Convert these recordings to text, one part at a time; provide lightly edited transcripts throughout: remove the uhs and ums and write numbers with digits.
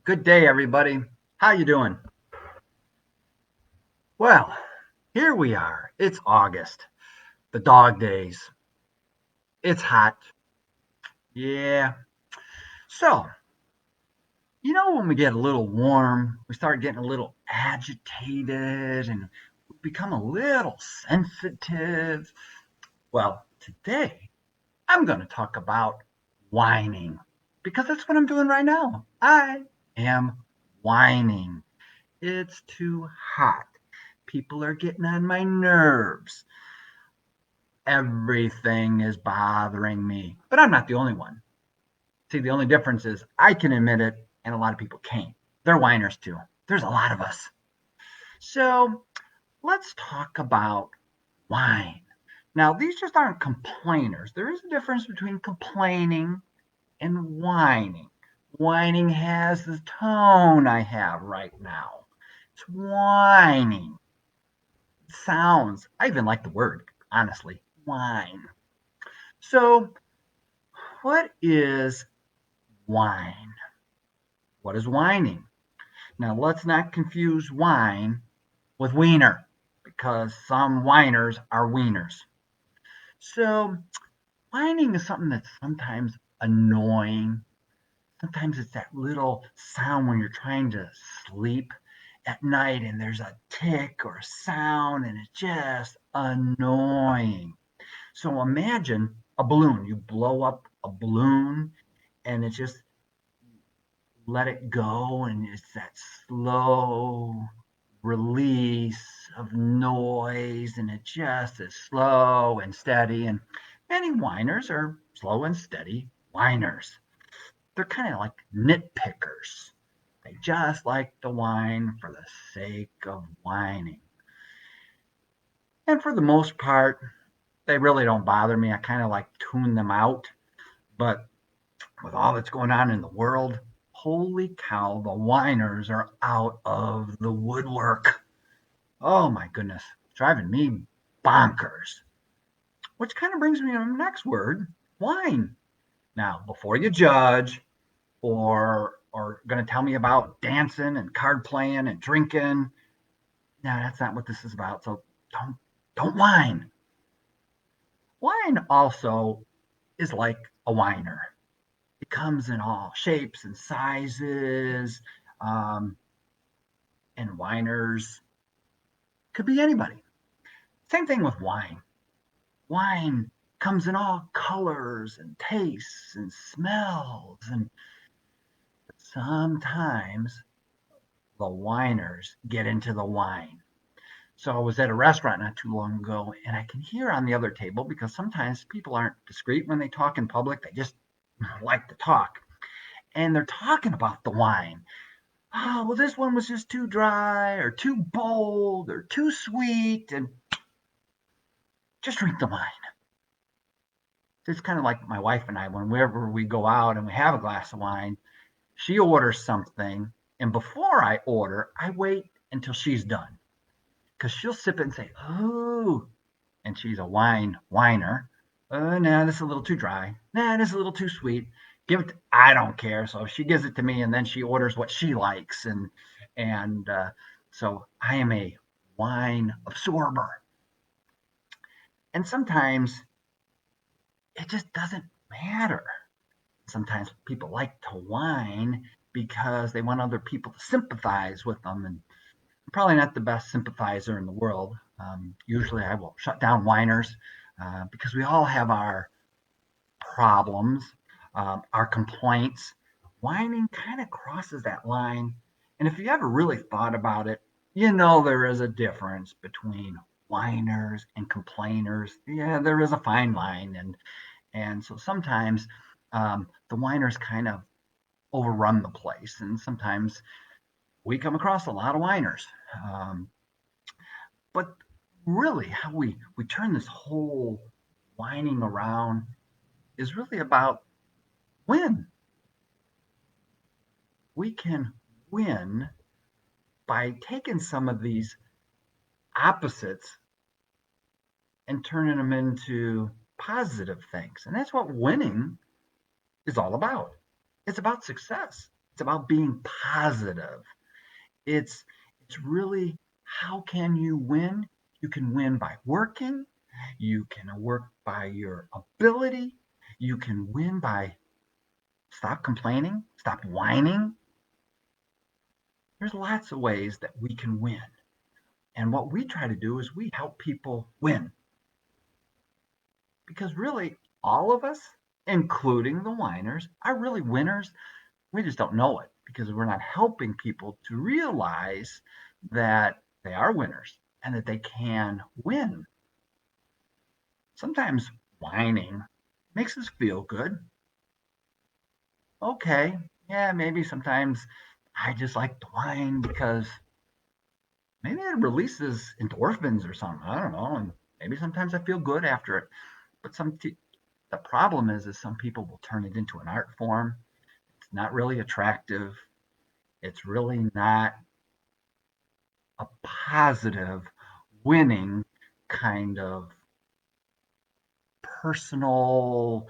Good day, everybody. How you doing? Well, here we are. It's August, the dog days. It's hot. Yeah. So, when we get a little warm, we start getting a little agitated and we become a little sensitive. Well, today I'm going to talk about whining because that's what I'm doing right now. I am whining. It's too hot. People are getting on my nerves. Everything is bothering me. But I'm not the only one. See, the only difference is I can admit it and a lot of people can't. They're whiners too. There's a lot of us. So let's talk about whine. Now, these just aren't complainers. There is a difference between complaining and whining. Whining has the tone I have right now. It's whining. It sounds, I even like the word, honestly, whine. So, what is whine? What is whining? Now, let's not confuse whine with wiener because some whiners are wieners. So, whining is something that's sometimes annoying. Sometimes it's that little sound when you're trying to sleep at night and there's a tick or a sound and it's just annoying. So imagine a balloon. You blow up a balloon and it's just let it go, and it's that slow release of noise, and it just is slow and steady. And many whiners are slow and steady whiners. They're kind of like nitpickers. They just like to whine for the sake of whining. And for the most part, they really don't bother me. I kind of like tune them out. But with all that's going on in the world, holy cow, the whiners are out of the woodwork. Oh my goodness, it's driving me bonkers. Which kind of brings me to the next word, whine. Now, before you judge or going to tell me about dancing and card playing and drinking, no, that's not what this is about. So don't whine. Wine also is like a whiner. It comes in all shapes and sizes. Um, and whiners could be anybody. Same thing with wine. Wine comes in all colors and tastes and smells. And sometimes the whiners get into the wine. So I was at a restaurant not too long ago, and I can hear on the other table because sometimes people aren't discreet when they talk in public. They just like to talk. And they're talking about the wine. Oh, well, this one was just too dry or too bold or too sweet. And just drink the wine. It's kind of like my wife and I, whenever we go out and we have a glass of wine, she orders something. And before I order, I wait until she's done because she'll sip it and say, oh, and she's a whiner. No, this is a little too dry. Nah, this is a little too sweet. Give it. I don't care. So she gives it to me, and then she orders what she likes, and so I am a wine absorber. And sometimes it just doesn't matter. Sometimes people like to whine because they want other people to sympathize with them, and I'm probably not the best sympathizer in the world. Usually, I will shut down whiners because we all have our problems, our complaints. Whining kind of crosses that line. And if you ever really thought about it, there is a difference between whiners and complainers. Yeah, there is a fine line. And so sometimes the whiners kind of overrun the place. And sometimes we come across a lot of whiners. Um, but really, how we turn this whole whining around is really about when we can win by taking some of these opposites and turning them into positive things. And that's what winning is all about. It's about success. It's about being positive. It's it's really how can you win? You can win by working. You can work by your ability. You can win by stop complaining, stop whining. There's lots of ways that we can win. And what we try to do is we help people win. Because really, all of us, including the whiners, are really winners. We just don't know it because we're not helping people to realize that they are winners and that they can win. Sometimes whining makes us feel good. Okay, yeah, maybe sometimes I just like to whine because maybe it releases endorphins or something. I don't know. And maybe sometimes I feel good after it. But the problem is some people will turn it into an art form. It's not really attractive. It's really not a positive, winning kind of personal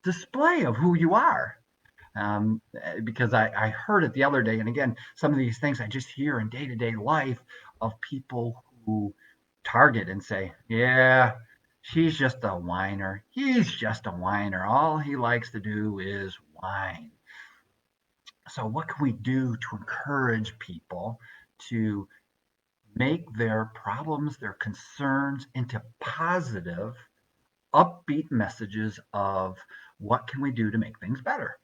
display of who you are. Because I heard it the other day, and again, some of these things I just hear in day to day life of people who target and say, yeah, she's just a whiner. He's just a whiner. All he likes to do is whine. So, what can we do to encourage people to make their problems, their concerns into positive, upbeat messages of what can we do to make things better?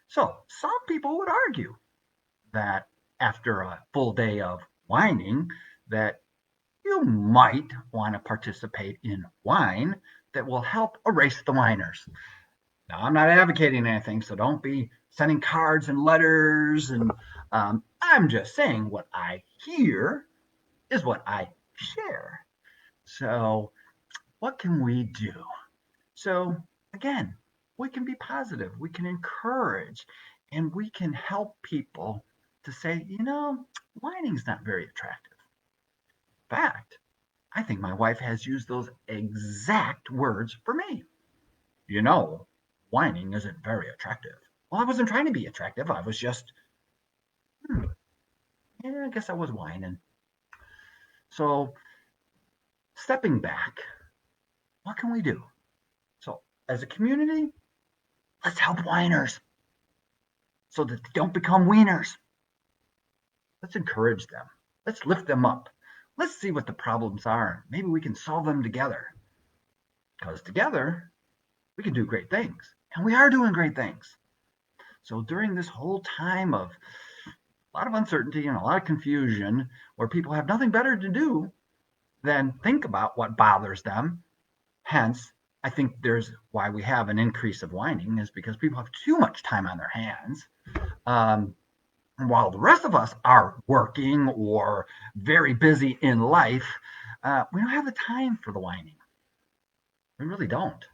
So, some people would argue that after a full day of whining, that you might want to participate in Whine that will help erase the whiners. Now, I'm not advocating anything, so don't be sending cards and letters. And I'm just saying what I hear is what I share. So, what can we do? So, again, we can be positive, we can encourage, and we can help people to say, whining's not very attractive. In fact, I think my wife has used those exact words for me. You know, whining isn't very attractive. Well, I wasn't trying to be attractive. I was just, hmm, yeah, I guess I was whining. So, stepping back, what can we do? So, as a community, let's help whiners so that they don't become wieners. Let's encourage them. Let's lift them up. Let's see what the problems are. Maybe we can solve them together. Because together, we can do great things. And we are doing great things. So during this whole time of a lot of uncertainty and a lot of confusion, where people have nothing better to do than think about what bothers them, hence, I think there's why we have an increase of whining is because people have too much time on their hands. Um, while the rest of us are working or very busy in life, we don't have the time for the whining. We really don't.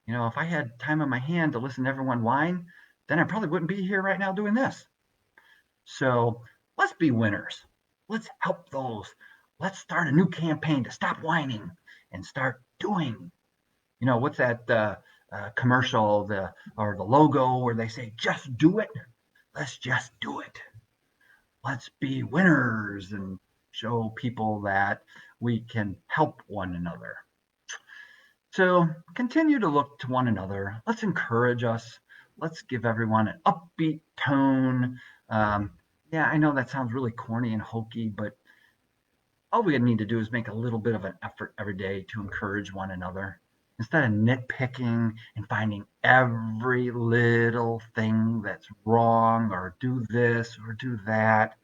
If I had time on my hand to listen to everyone whine, then I probably wouldn't be here right now doing this. So let's be winners. Let's help those. Let's start a new campaign to stop whining and start doing. What's that commercial, or the logo where they say, just do it? Let's just do it. Let's be winners and show people that we can help one another. So continue to look to one another. Let's encourage us. Let's give everyone an upbeat tone. Yeah, I know that sounds really corny and hokey, but all we need to do is make a little bit of an effort every day to encourage one another. Instead of nitpicking and finding every little thing that's wrong or do this or do that,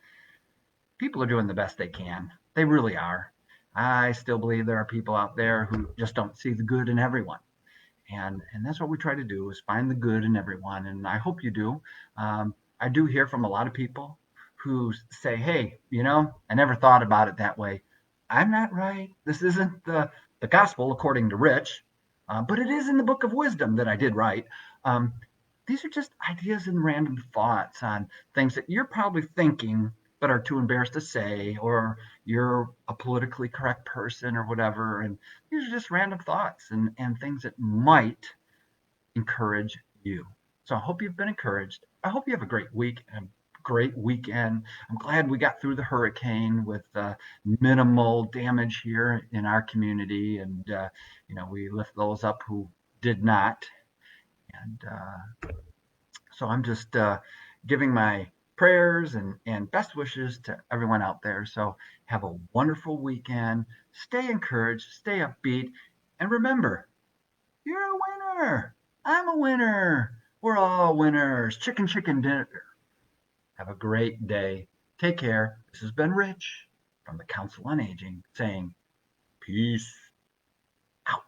people are doing the best they can. They really are. I still believe there are people out there who just don't see the good in everyone. And that's what we try to do is find the good in everyone. And I hope you do. I do hear from a lot of people who say, hey, I never thought about it that way. I'm not right. This isn't the gospel according to Rich, but it is in the book of wisdom that I did right. These are just ideas and random thoughts on things that you're probably thinking but are too embarrassed to say, or you're a politically correct person or whatever. And these are just random thoughts and things that might encourage you. So I hope you've been encouraged. I hope you have a great week and a great weekend. I'm glad we got through the hurricane with minimal damage here in our community, and we lift those up who did not. And so I'm just giving my prayers and best wishes to everyone out there. So have a wonderful weekend. Stay encouraged, stay upbeat, and remember, you're a winner. I'm a winner. We're all winners. Chicken, chicken dinner. Have a great day. Take care. This has been Rich from the Council on Aging saying peace out.